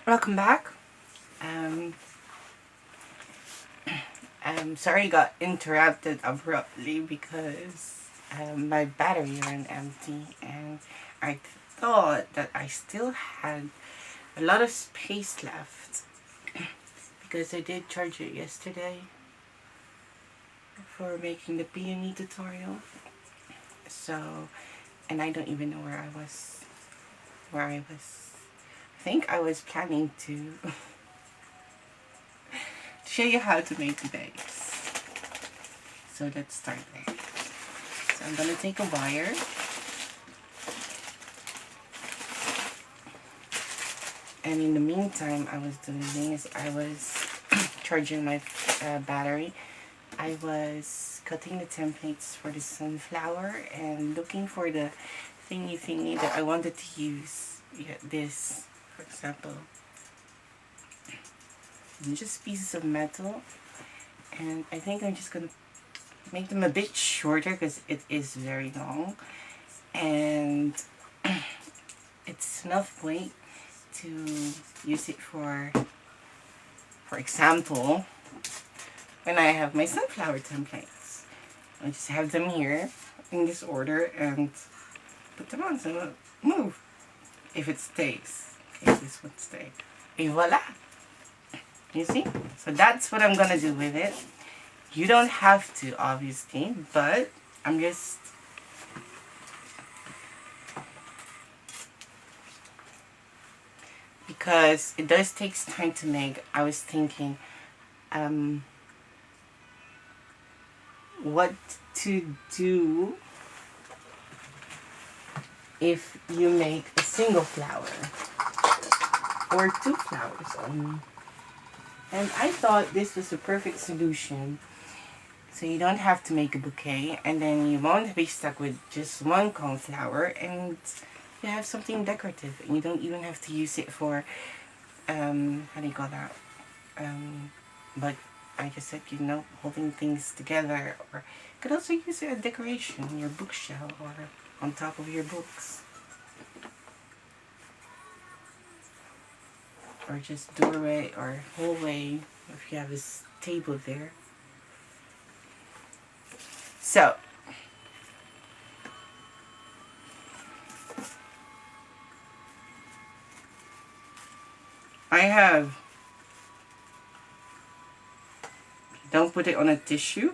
Welcome back. Um, I'm sorry I got interrupted abruptly because my battery ran empty and I thought that I still had a lot of space left because I did charge it yesterday for making the peony tutorial. So, and I don't even know where I was. I think I was planning to show you how to make the base. So let's start there. So I'm going to take a wire. And in the meantime, I was charging my battery. I was cutting the templates for the sunflower and looking for the thingy that I wanted to use. Yeah, this, for example. And just pieces of metal. And I think I'm just going to make them a bit shorter because it is very long. And it's enough weight to use it for example, when I have my sunflower templates. I just have them here in this order and put them on, so move. If it stays. Okay, this would stay. And voila! You see? So that's what I'm gonna do with it. You don't have to, obviously, but I'm just because it does take time to make. I was thinking what to do if you make a single flower or two flowers only. And I thought this was a perfect solution, so you don't have to make a bouquet, and then you won't be stuck with just one coneflower, and you have something decorative, and you don't even have to use it for how do you call that, but I just said, holding things together, or you could also use it as decoration in your bookshelf or on top of your books, or just doorway or hallway if you have this table there. So I have, don't put it on a tissue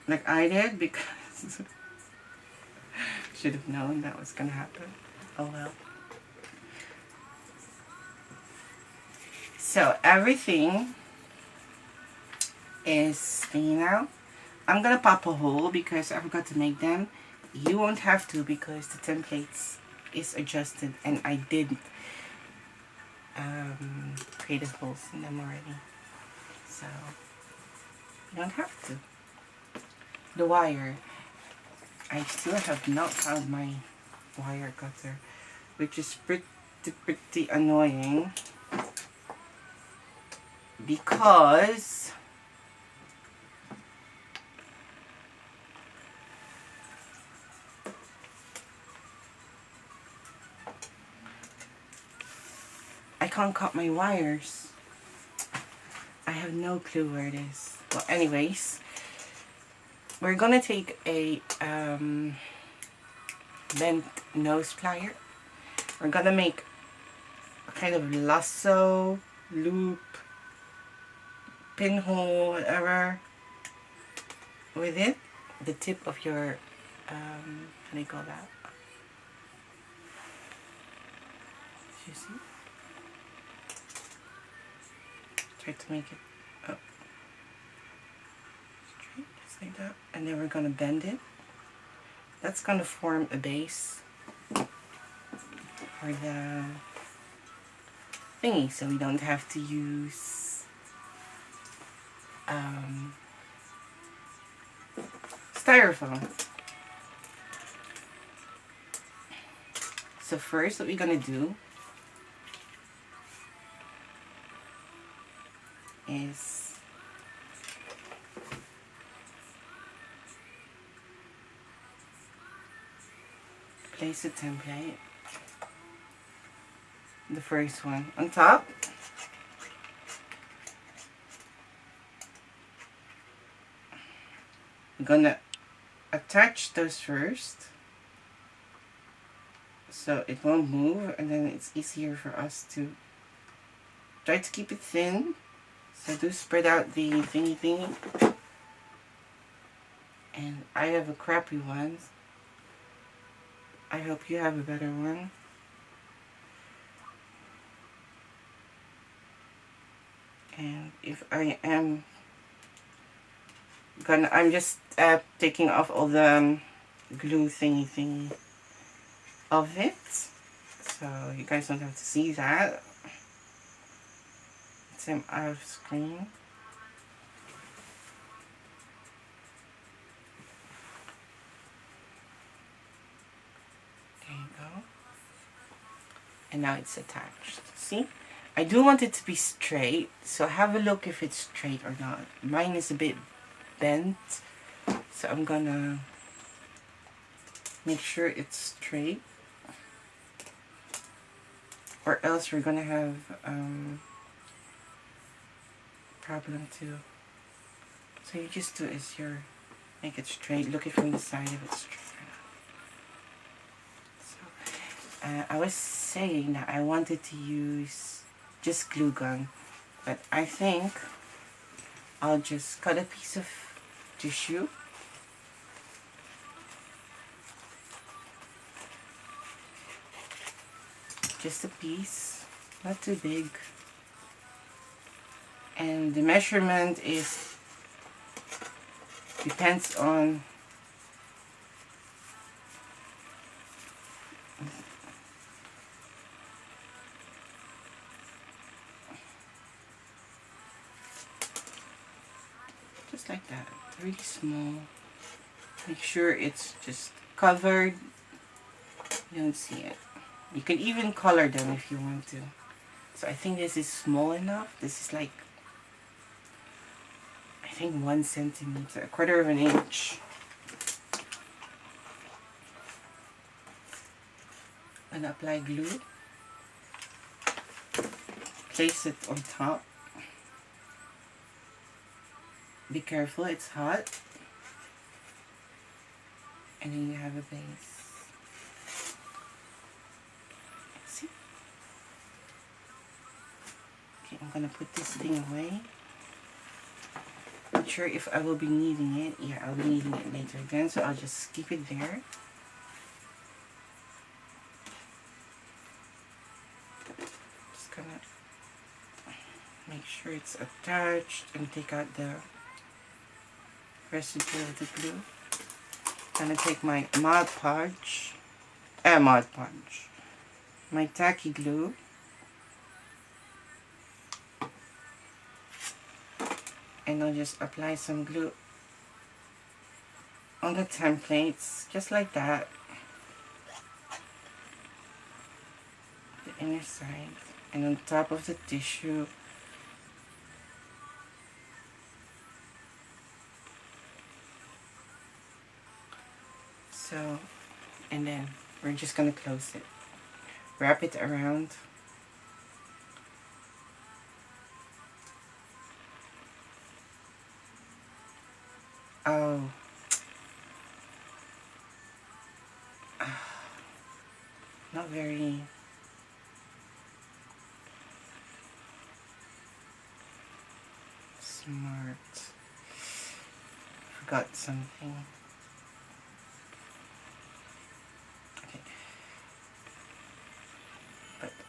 like I did because should have known that was gonna happen. Oh well. So everything is staying out. I'm gonna pop a hole because I forgot to make them. You won't have to because the templates is adjusted and I did create holes in them already. So you don't have to. The wire. I still have not found my wire cutter, which is pretty annoying because I can't cut my wires. I have no clue where it is. Well, anyways, we're gonna take a bent nose plier. We're gonna make a kind of lasso, loop, pinhole, whatever with it. The tip of your, how do you call that? You see? Try to make it up straight, just like that. And then we're gonna bend it. That's gonna form a base for the thingy, so we don't have to use styrofoam. So first what we're gonna do is place a template. the first one on top. I'm gonna attach those first so it won't move, and then it's easier for us to try to keep it thin. So do spread out the thingy. And I have a crappy one. I hope you have a better one. And if I am gonna, I'm just taking off all the glue thingy of it, so you guys don't have to see that. It's out of screen. There you go. And now it's attached. See? I do want it to be straight, so have a look if it's straight or not. Mine is a bit bent, so I'm gonna make sure it's straight, or else we're gonna have problem too. So you just do is make it straight. Look it from the side if it's straight or not. So I was saying that I wanted to use just glue gun, but I think I'll just cut a piece of tissue. Just a piece, not too big. And the measurement depends on just like that, really small. Make sure it's just covered. You don't see it. You can even color them if you want to. So I think this is small enough. This is like, I think 1 centimeter, a quarter of an inch. And apply glue. Place it on top. Be careful, it's hot. And then you have a base. See? Okay, I'm gonna put this thing away. Not sure if I will be needing it. Yeah, I'll be needing it later again, so I'll just keep it there. Just gonna make sure it's attached and take out the residue of the glue. Gonna take my Mod Podge, my tacky glue, and I'll just apply some glue on the templates, just like that, the inner side, and on top of the tissue. So, and then we're just gonna close it. Wrap it around. Oh. Not very smart. Forgot something.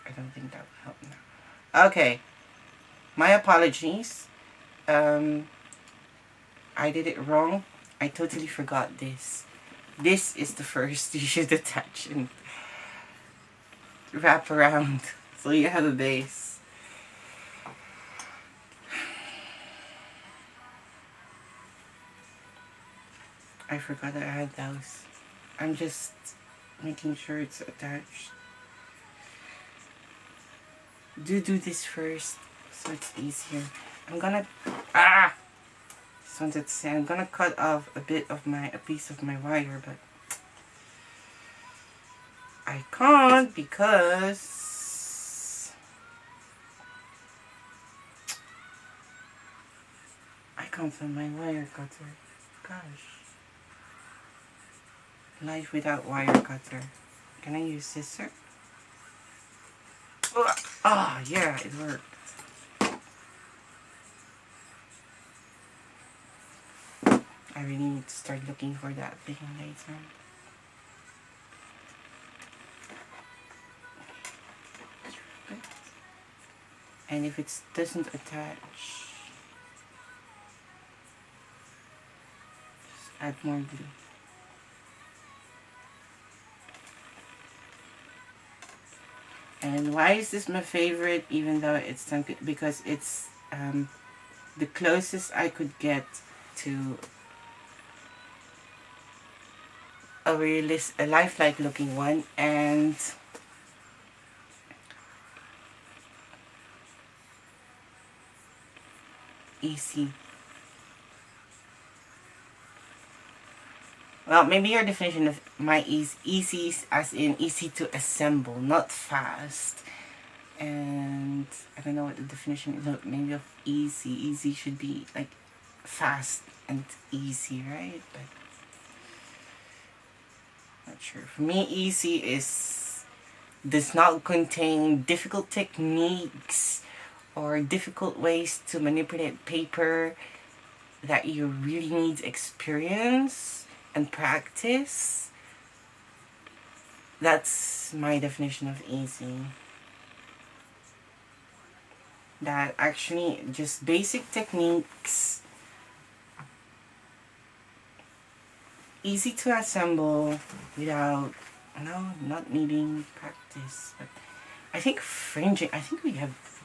I don't think that will help now. Okay, my apologies. I did it wrong. I totally forgot this. This is the first you should attach and wrap around so you have a base. I forgot that I had those. I'm just making sure it's attached. Do this first so it's easier. I'm gonna just wanted to say I'm gonna cut off a piece of my wire, but I can't because comes on my wire cutter. Gosh. Life without wire cutter. Can I use scissor? Ah, yeah, it worked. I really need to start looking for that thing later. And if it doesn't attach, just add more glue. And why is this my favorite, even though it's done? Because it's the closest I could get to a lifelike looking one, and easy. Well, maybe your definition of my easy as in easy to assemble, not fast. And I don't know what the definition is. Maybe of easy. Easy should be like fast and easy, right? But not sure. For me, easy does not contain difficult techniques or difficult ways to manipulate paper that you really need experience and practice. That's my definition of easy. That actually just basic techniques, easy to assemble without, not needing practice. But I think fringing,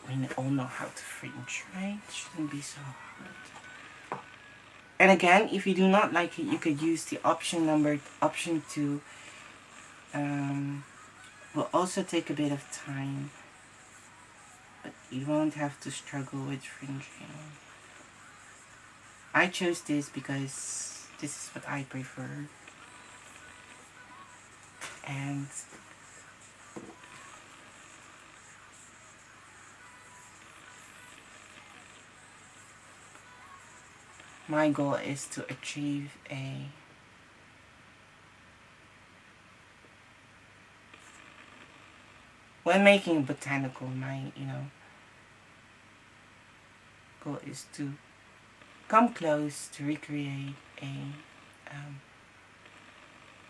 we all know how to fringe, right? It shouldn't be so hard. And again, if you do not like it, you could use the option 2. Will also take a bit of time, but you won't have to struggle with fringing. I chose this because this is what I prefer. And my goal is to achieve when making botanical, my goal is to come close to recreate a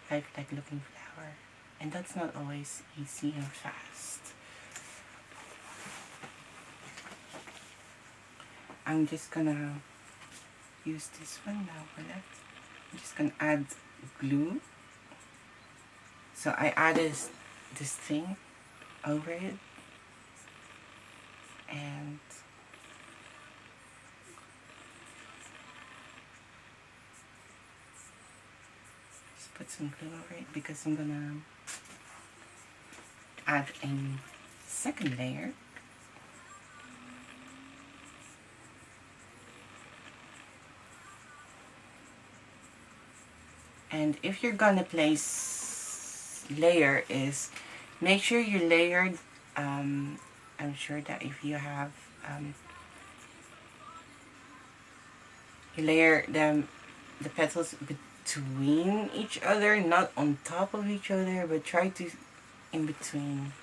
lifelike looking flower, and that's not always easy and fast. I'm just gonna use this one now for that. I'm just gonna add glue. So I added this thing over it, and just put some glue over it because I'm gonna add a second layer. And if you're gonna place layer, is make sure you layered. I'm sure that if you have you layer the petals between each other, not on top of each other, but try to in between.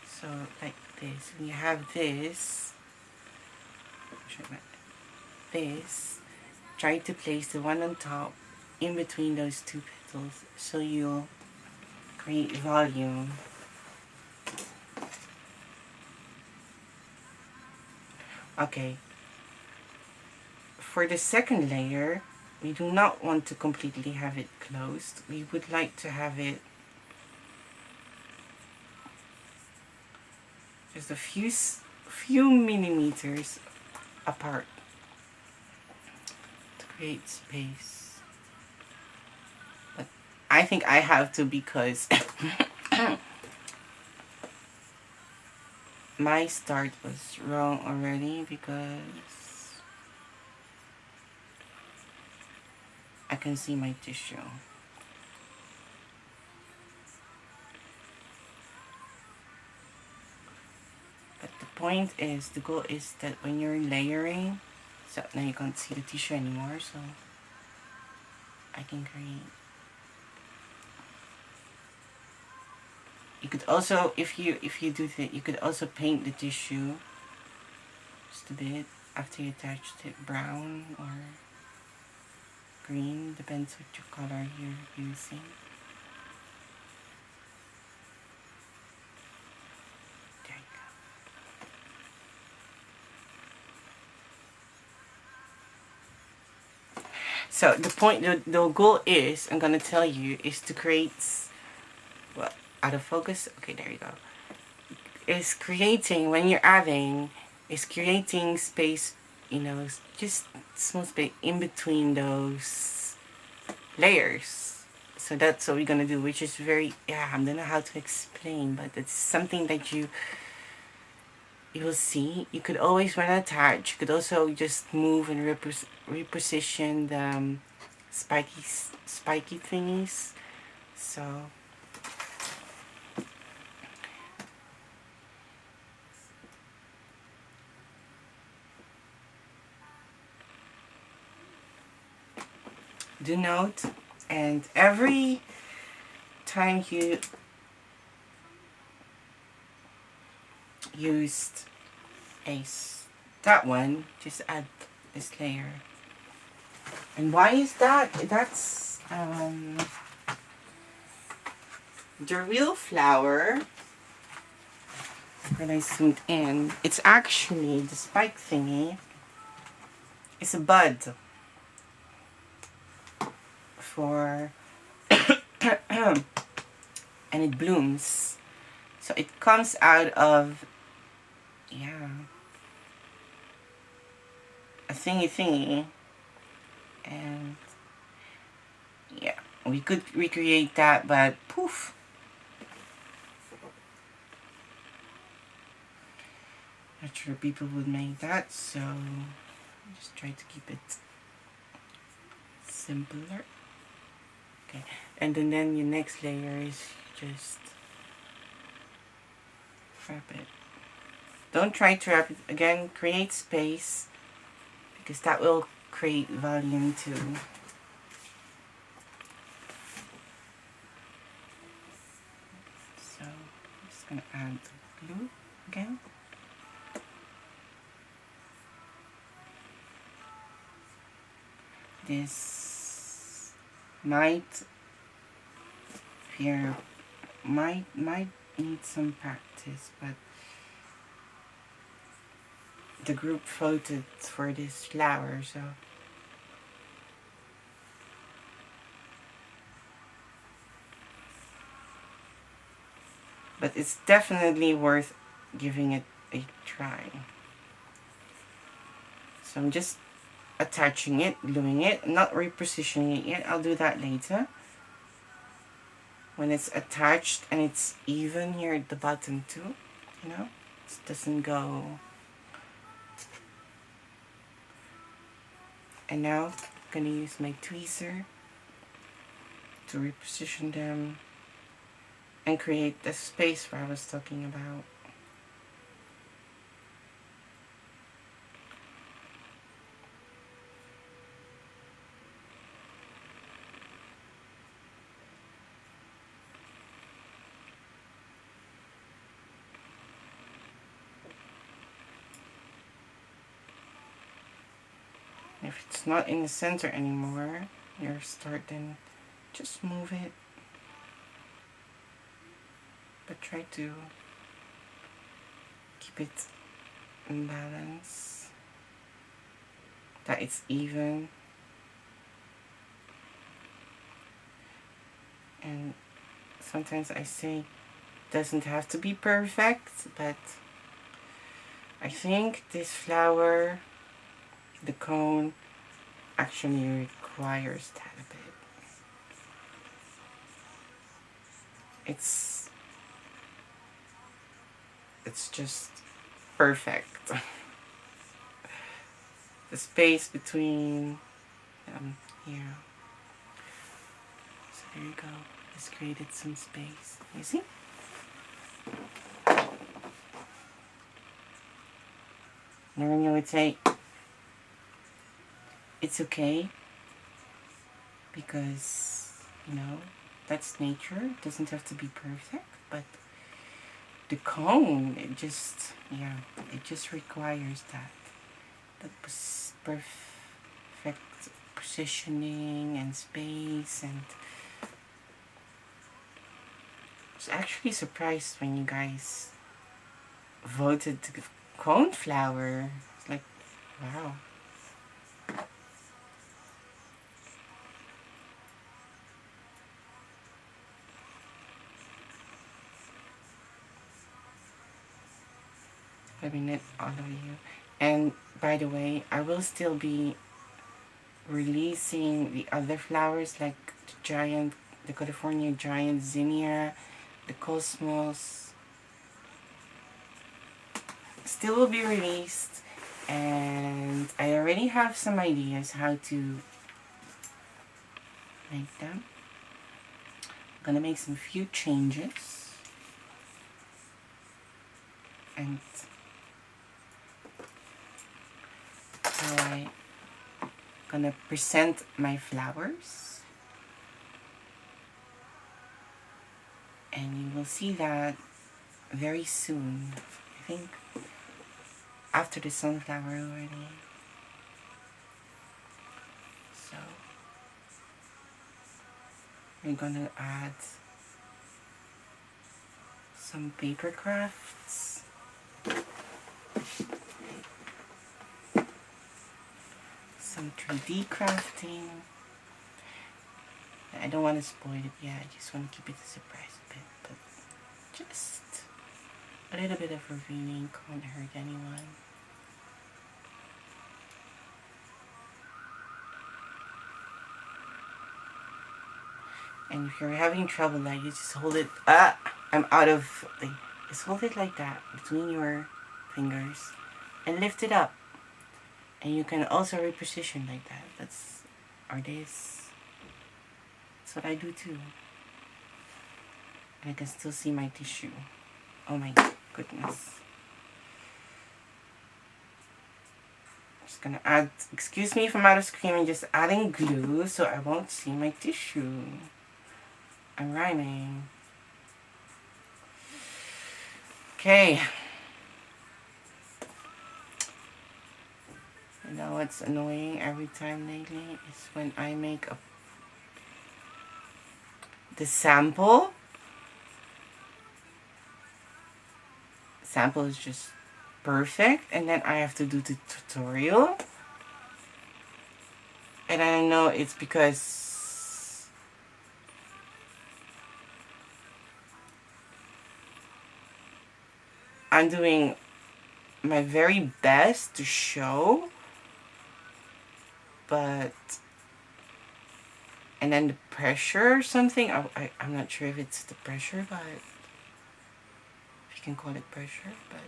So like this. When you have this, try to place the one on top in between those two petals, so you'll create volume. Okay. For the second layer, we do not want to completely have it closed. We would like to have it just a few millimeters apart to create space. But I think I have to, because my start was wrong already, because I can see my tissue. But the point is, the goal is that when you're layering, So now you can't see the tissue anymore, so I can create. You could also, if you do that, you could also paint the tissue just a bit after you attached it, brown or green, depends what your color you're using. There you go. So the point, the goal is, I'm gonna tell you, is to create, well, out of focus. Okay, there you go. Is creating, when you're adding, is creating space, you know, just small space in between those layers. So that's what we're gonna do, which is very, yeah, I don't know how to explain, but it's something that you will see. You could always, when attached, you could also just move and reposition the spiky thingies. So do note, and every time you used that one, just add this layer. And why is that? That's the real flower. When I zoomed in, it's actually the spike thingy. It's a bud for and it blooms. So it comes out of, yeah, a thingy, and yeah, we could recreate that, but poof. Not sure people would make that, so just try to keep it simpler. Okay, and then your next layer is just wrap it. Don't try to wrap it again. Create space, because that will create volume too. So I'm just gonna add the glue again. This might need some practice, but the group voted for this flower, so but it's definitely worth giving it a try. So I'm just attaching it, gluing it, not repositioning it yet. I'll do that later. When it's attached and it's even here at the bottom too, you know, it doesn't go. And now I'm gonna use my tweezer to reposition them and create the space where I was talking about. If it's not in the center anymore, your start, then just move it. But try to keep it in balance, that it's even. And sometimes I say it doesn't have to be perfect, but I think this flower, the cone, actually requires that a bit. It's just perfect. The space between here. So there you go. Just created some space. You see? Normally I would say it's okay because, you know, that's nature. It doesn't have to be perfect, but the cone, it just, yeah, it just requires that perfect positioning and space. And I was actually surprised when you guys voted the cone flower. It's like, wow. Let me knit all of you. And by the way, I will still be releasing the other flowers like the California giant zinnia, the cosmos. Still will be released, and I already have some ideas how to make them. I'm gonna make some few changes, and how I gonna present my flowers, and you will see that very soon. I think after the sunflower already. So we're gonna add some paper crafts, some 3D crafting. I don't want to spoil it yet, I just want to keep it a surprise a bit, but just a little bit of revealing can't hurt anyone. And if you're having trouble, like, you just hold it, I'm out of, like, just hold it like that between your fingers and lift it up. And you can also reposition like that. That's what I do too. And I can still see my tissue. Oh my goodness. Just gonna add, excuse me if I'm out of screaming, just adding glue so I won't see my tissue. I'm rhyming. Okay. You know what's annoying every time lately is when I make the sample. Sample is just perfect, and then I have to do the tutorial. And I know it's because I'm doing my very best to show, but and then the pressure or something, I'm not sure if it's the pressure, but if you can call it pressure, but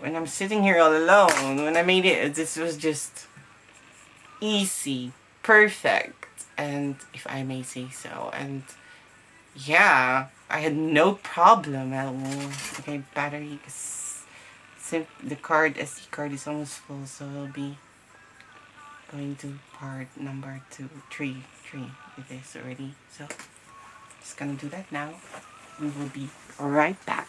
when I'm sitting here all alone, when I made it, this was just easy, perfect, and if I may say so. And yeah, I had no problem at all. Okay, battery, the SD card is almost full, so it'll be going to part number 3 with this already. So just gonna do that now. We will be right back.